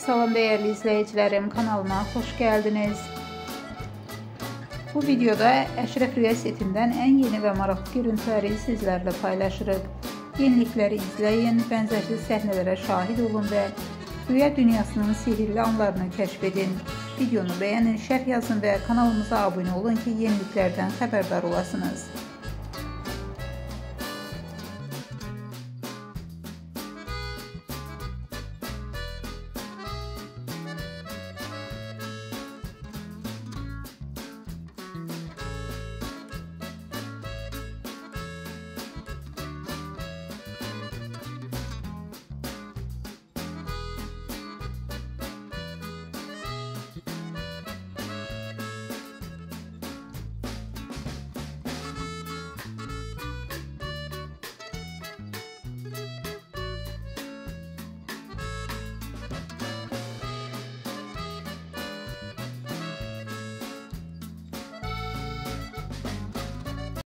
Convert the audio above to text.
Salam değerli izleyicilerim, kanalıma hoş geldiniz. Bu videoda Əşrəf Rüya setinden en yeni ve maraqlı görüntüleri sizlerle paylaşırıq. Yenilikleri izleyin, benzersiz səhnələrə şahid olun ve rüya dünyasının sihirli anlarını keşfedin. Videonu beğenin, şərh yazın ve kanalımıza abone olun ki yeniliklerden haberdar olasınız.